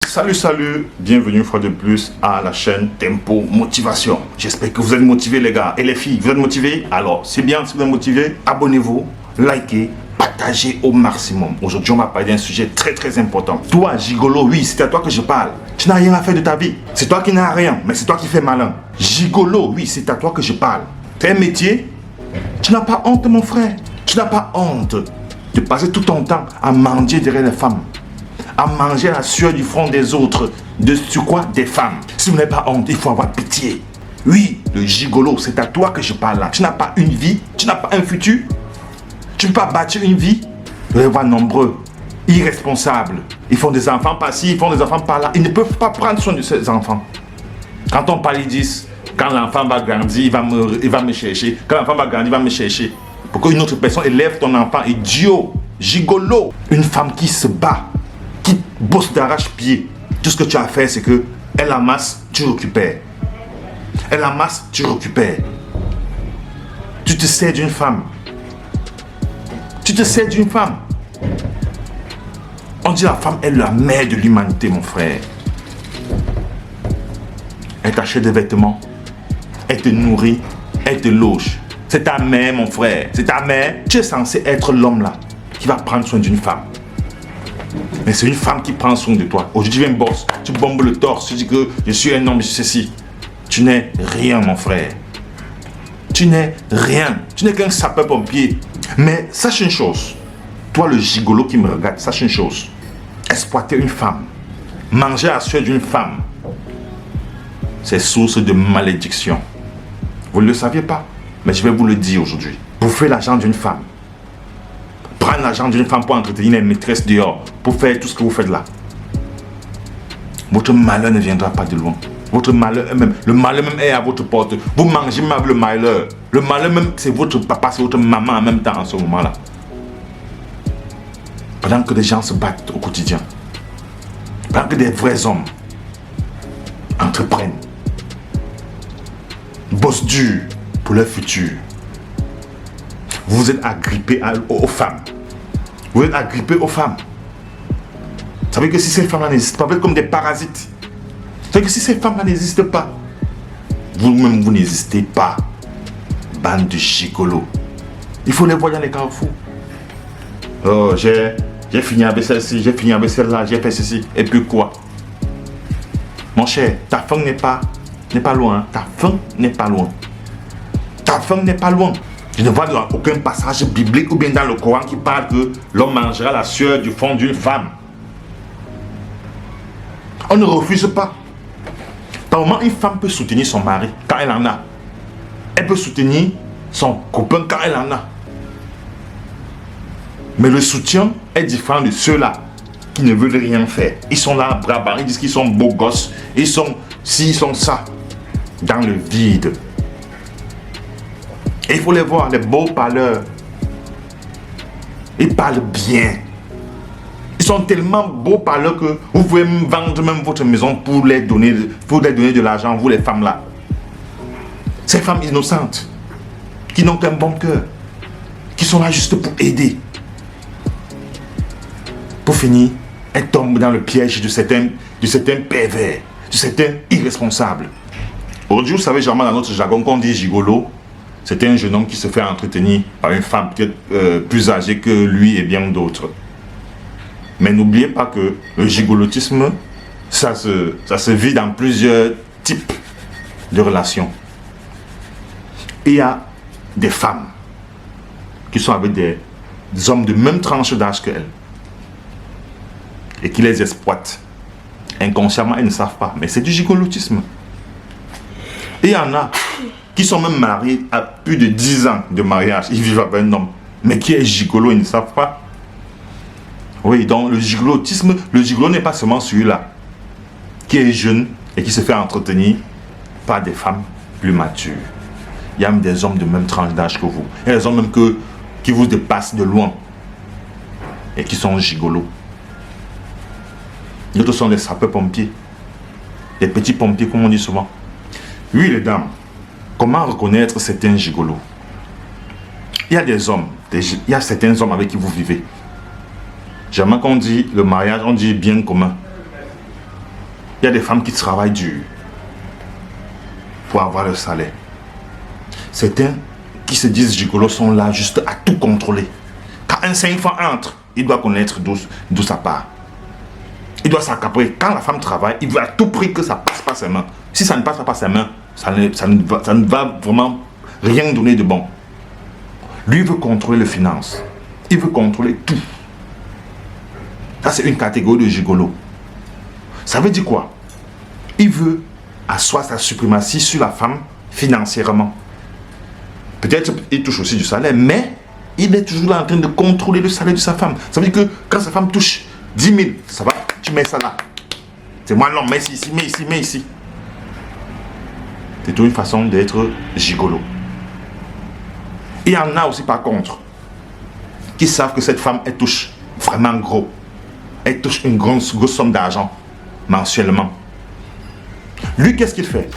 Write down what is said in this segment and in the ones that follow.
Salut, bienvenue une fois de plus à la chaîne Tempo Motivation. J'espère que vous êtes motivés les gars et les filles, vous êtes motivés? Alors c'est bien, si vous êtes motivés, abonnez-vous, likez, partagez au maximum. Aujourd'hui on va parler d'un sujet très important. Toi gigolo, oui c'est à toi que je parle. Tu n'as rien à faire de ta vie, c'est toi qui n'as rien, mais c'est toi qui fais malin. Gigolo, oui c'est à toi que je parle. C'est un métier, tu n'as pas honte mon frère. Tu n'as pas honte de passer tout ton temps à mendier derrière les femmes, à manger la sueur du front des autres, sur quoi? Des femmes. Si vous n'avez pas honte, il faut avoir pitié. Oui, le gigolo, c'est à toi que je parle là. Tu n'as pas une vie, tu n'as pas un futur. Tu ne peux pas bâtir une vie. Vous allez voir nombreux, irresponsables. Ils font des enfants par-ci, ils font des enfants par-là. Ils ne peuvent pas prendre soin de ces enfants. Quand on parle, ils disent, quand l'enfant va grandir, il va me chercher. Quand l'enfant va grandir, il va me chercher. Pour qu'une autre personne élève ton enfant. Idiot, gigolo. Une femme qui se bat, qui bosse d'arrache-pied. Tout ce que tu as à faire, c'est que elle amasse, tu récupères. Elle amasse, tu récupères. Tu te sers d'une femme. Tu te sers d'une femme. On dit la femme est la mère de l'humanité, mon frère. Elle t'achète des vêtements. Elle te nourrit. Elle te loge. C'est ta mère, mon frère. C'est ta mère. Tu es censé être l'homme là qui va prendre soin d'une femme. Mais c'est une femme qui prend soin de toi. Aujourd'hui, tu viens boss, tu bombes le torse, tu dis que je suis un homme, je suis ceci. Tu n'es rien, mon frère. Tu n'es rien. Tu n'es qu'un sapeur-pompier. Mais sache une chose. Toi, le gigolo qui me regarde, sache une chose. Exploiter une femme, manger à la sueur d'une femme, c'est source de malédiction. Vous ne le saviez pas, mais je vais vous le dire aujourd'hui. Bouffer l'argent d'une femme. Prendre l'argent d'une femme pour entretenir les maîtresses dehors, pour faire tout ce que vous faites là. Votre malheur ne viendra pas de loin. Votre malheur même, le malheur même est à votre porte. Vous mangez même le malheur. Le malheur même, c'est votre papa, c'est votre maman en même temps en ce moment-là. Pendant que des gens se battent au quotidien. Pendant que des vrais hommes entreprennent. Bossent dur pour leur futur. Vous êtes agrippé aux femmes. Vous êtes agrippé aux femmes. Vous savez que si ces femmes-là n'existent pas, vous êtes comme des parasites. Vous savez que si ces femmes-là n'existent pas, vous-même vous n'existez pas. Bande de gigolos. Il faut les voir dans les carrefours. Oh, j'ai fini avec celle-ci, j'ai fini avec celle-là, j'ai fait ceci. Et puis quoi? Mon cher, ta fin n'est pas loin. Ta fin n'est pas loin. Ta fin n'est pas loin. Je ne vois dans aucun passage biblique ou bien dans le Coran qui parle que l'homme mangera la sueur du front d'une femme. On ne refuse pas. Par moment, une femme peut soutenir son mari quand elle en a. Elle peut soutenir son copain quand elle en a. Mais le soutien est différent de ceux-là qui ne veulent rien faire. Ils sont là, bras barrés, ils disent qu'ils sont beaux gosses. Ils sont ci, ils sont ça. Dans le vide. Et il faut les voir, les beaux parleurs. Ils parlent bien. Ils sont tellement beaux parleurs que vous pouvez vendre même votre maison pour les donner de l'argent, vous les femmes là. Ces femmes innocentes, qui n'ont qu'un bon cœur, qui sont là juste pour aider. Pour finir, elles tombent dans le piège de certains pervers, de certains irresponsables. Aujourd'hui, vous savez, généralement dans notre jargon, quand on dit gigolo, c'est un jeune homme qui se fait entretenir par une femme peut-être plus âgée que lui et bien d'autres. Mais n'oubliez pas que le gigolotisme, ça se vit dans plusieurs types de relations. Et il y a des femmes qui sont avec des hommes de même tranche d'âge qu'elles et qui les exploitent. Inconsciemment, elles ne savent pas, mais c'est du gigolotisme. Et il y en a qui sont même mariés à plus de 10 ans de mariage. Ils vivent avec un homme. Mais qui est gigolo, ils ne savent pas. Oui, donc le gigolotisme, le gigolo n'est pas seulement celui-là qui est jeune et qui se fait entretenir par des femmes plus matures. Il y a même des hommes de même tranche d'âge que vous. Il y a des hommes même qui vous dépassent de loin et qui sont gigolos. D'autres sont des sapeurs-pompiers, des petits pompiers comme on dit souvent. Oui, les dames, comment reconnaître certains gigolos? Il y a des hommes, il y a certains hommes avec qui vous vivez. Jamais qu'on dit le mariage, on dit bien commun. Il y a des femmes qui travaillent dur pour avoir le salaire. Certains qui se disent gigolos sont là juste à tout contrôler. Quand un 5 francs entre, il doit connaître d'où ça part. Il doit s'accaparer. Quand la femme travaille, il veut à tout prix que ça passe par ses mains. Si ça ne passe pas par ses mains, ça ne va vraiment rien donner de bon. Lui veut contrôler les finances. Il veut contrôler tout. Ça, c'est une catégorie de gigolo. Ça veut dire quoi? Il veut asseoir sa suprématie sur la femme financièrement. Peut-être il touche aussi du salaire, mais il est toujours là en train de contrôler le salaire de sa femme. Ça veut dire que quand sa femme touche 10 000, ça va, tu mets ça là. C'est moi, non, mets ici, mets ici, mets ici. C'est une façon d'être gigolo. Il y en a aussi par contre qui savent que cette femme, elle touche vraiment gros. Elle touche une grosse somme d'argent mensuellement. Lui, qu'est-ce qu'il fait?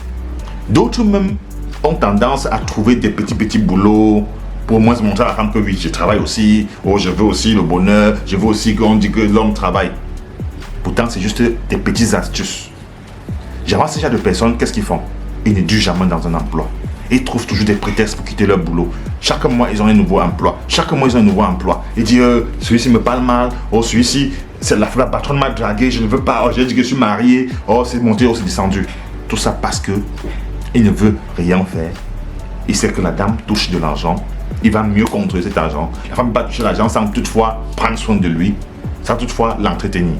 D'autres même ont tendance à trouver des petits boulots pour au moins se montrer à la femme que oui, je travaille aussi, oh, je veux aussi le bonheur, je veux aussi qu'on dise que l'homme travaille. Pourtant, c'est juste des petites astuces. J'avance ce genre de personnes, qu'est-ce qu'ils font? Ils ne durent jamais dans un emploi. Ils trouvent toujours des prétextes pour quitter leur boulot. Chaque mois, ils ont un nouveau emploi. Chaque mois, ils ont un nouveau emploi. Ils disent, celui-ci me parle mal. Oh, celui-ci, la patronne m'a dragué, je ne veux pas. Oh, j'ai dit que je suis marié. Oh, c'est monté, oh, c'est descendu. Tout ça parce que il ne veut rien faire. Il sait que la dame touche de l'argent. Il va mieux contrôler cet argent. La femme va toucher l'argent sans toutefois prendre soin de lui, sans toutefois l'entretenir.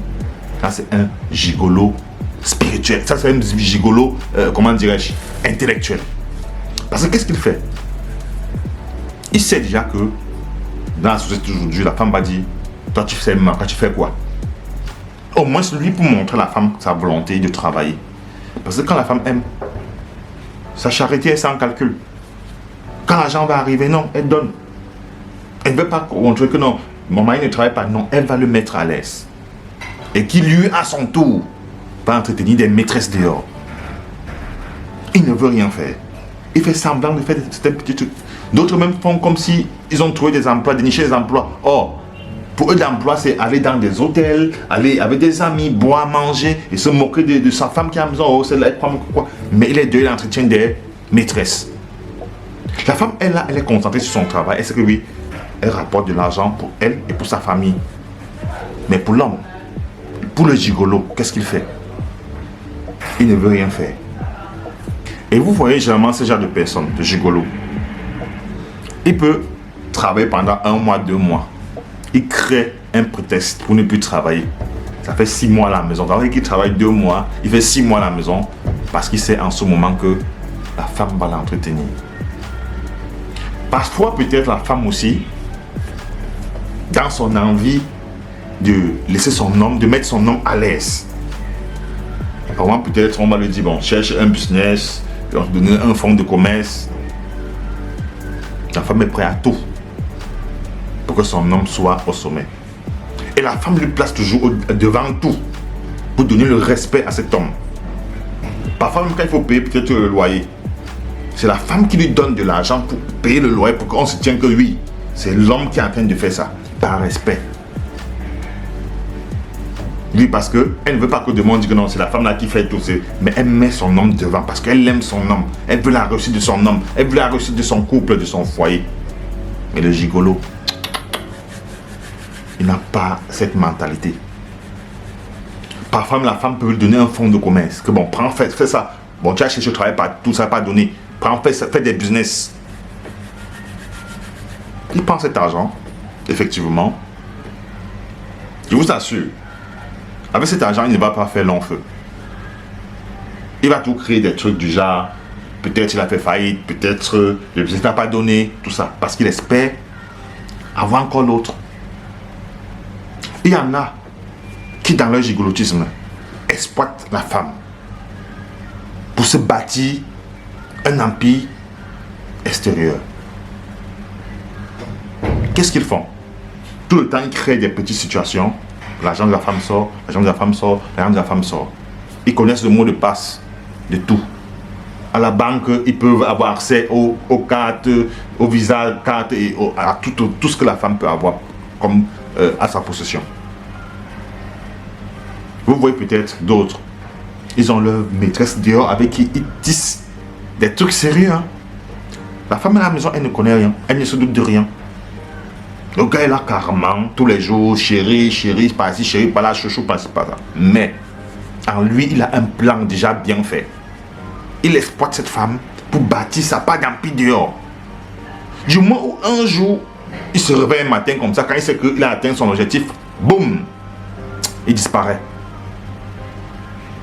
Ça, c'est un gigolo spirituel. Ça, c'est un gigolo, comment dirais-je, intellectuel. Parce que qu'est-ce qu'il fait? Il sait déjà que dans la société d'aujourd'hui, la femme va dire, toi tu fais quoi? Au moins lui pour montrer à la femme sa volonté de travailler. Parce que quand la femme aime, sa charité est sans calcul. Quand l'argent va arriver, non, elle donne. Elle ne veut pas montrer que non, mon mari ne travaille pas, non, elle va le mettre à l'aise. Et qui lui, à son tour, va entretenir des maîtresses dehors. Il ne veut rien faire. Il fait semblant de faire certains petits trucs. D'autres même font comme si ils ont trouvé des emplois, déniché des emplois. Or, pour eux, l'emploi, c'est aller dans des hôtels, aller avec des amis, boire, manger et se moquer de sa femme qui a besoin. Oh, c'est là, elle prend quoi. Mais il est de l'entretien des maîtresses. La femme, elle est concentrée sur son travail. Elle sait que oui, elle rapporte de l'argent pour elle et pour sa famille. Mais pour l'homme, pour le gigolo, qu'est-ce qu'il fait? Il ne veut rien faire. Et vous voyez généralement ce genre de personnes, de gigolo. Il peut travailler pendant 1 mois, 2 mois. Il crée un prétexte pour ne plus travailler. Ça fait 6 mois à la maison. Alors qu'il travaille 2 mois, il fait 6 mois à la maison parce qu'il sait en ce moment que la femme va l'entretenir. Parfois, peut-être la femme aussi, dans son envie de laisser son homme, de mettre son homme à l'aise. Par exemple, peut-être on va lui dire, bon, cherche un business, on va te donner un fonds de commerce. La femme est prête à tout pour que son homme soit au sommet. Et la femme lui place toujours devant tout pour donner le respect à cet homme. Parfois, même quand il faut payer peut-être le loyer, c'est la femme qui lui donne de l'argent pour payer le loyer, pour qu'on se tienne que oui, c'est l'homme qui est en train de faire ça, par respect. Oui, parce qu'elle ne veut pas que le monde dise que non, c'est la femme là qui fait tout ça. Mais elle met son homme devant parce qu'elle aime son homme. Elle veut la réussite de son homme. Elle veut la réussite de son couple, de son foyer. Mais le gigolo, il n'a pas cette mentalité. Parfois, la femme peut lui donner un fonds de commerce. Que bon, prends, fais ça. Bon, tu as cherché, je travaille pas, tout ça pas donné. Prends, fais des business. Il prend cet argent, effectivement. Je vous assure. Avec cet argent, il ne va pas faire long feu. Il va tout créer des trucs du genre, peut-être il a fait faillite, peut-être le business n'a pas donné, tout ça, parce qu'il espère avoir encore l'autre. Il y en a qui, dans leur gigolotisme, exploitent la femme pour se bâtir un empire extérieur. Qu'est-ce qu'ils font? Tout le temps, ils créent des petites situations. L'argent de la femme sort, l'argent de la femme sort, l'argent de la femme sort. Ils connaissent le mot de passe de tout. À la banque, ils peuvent avoir accès aux cartes, aux visas, cartes et à tout ce que la femme peut avoir comme à sa possession. Vous voyez peut-être d'autres Ils ont leur maîtresse dehors avec qui ils tissent des trucs sérieux. Hein. La femme à la maison, elle ne connaît rien. Elle ne se doute de rien. Le gars est là carrément, tous les jours, chérie, chérie, par ici, chérie, par là, chouchou, par ici, par là. Mais, en lui, il a un plan déjà bien fait. Il exploite cette femme pour bâtir sa part d'empire dehors. Du moment où un jour, il se réveille un matin comme ça, quand il sait qu'il a atteint son objectif, boum, il disparaît.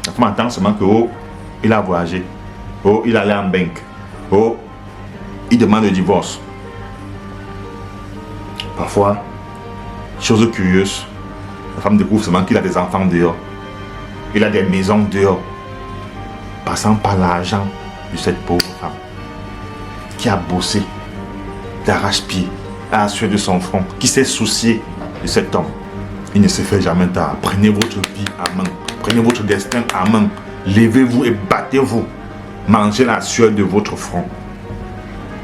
La femme entend seulement que, oh, il a voyagé. Oh, il allait en banque. Oh, il demande le divorce. Parfois, chose curieuse, la femme découvre seulement qu'il a des enfants dehors. Il a des maisons dehors. Passant par l'argent de cette pauvre femme qui a bossé d'arrache-pied à la sueur de son front, qui s'est soucié de cet homme. Il ne se fait jamais tard. Prenez votre vie à main. Prenez votre destin à main. Levez-vous et battez-vous. Mangez la sueur de votre front.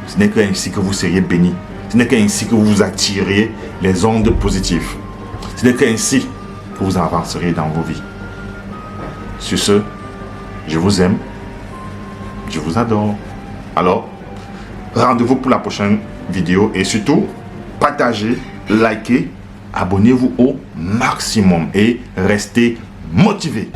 Ce n'est qu'ainsi que vous seriez bénis. Ce n'est qu'ainsi que vous attirez les ondes positives. Ce n'est qu'ainsi que vous avancerez dans vos vies. Sur ce, je vous aime. Je vous adore. Alors, rendez-vous pour la prochaine vidéo. Et surtout, partagez, likez, abonnez-vous au maximum et restez motivés.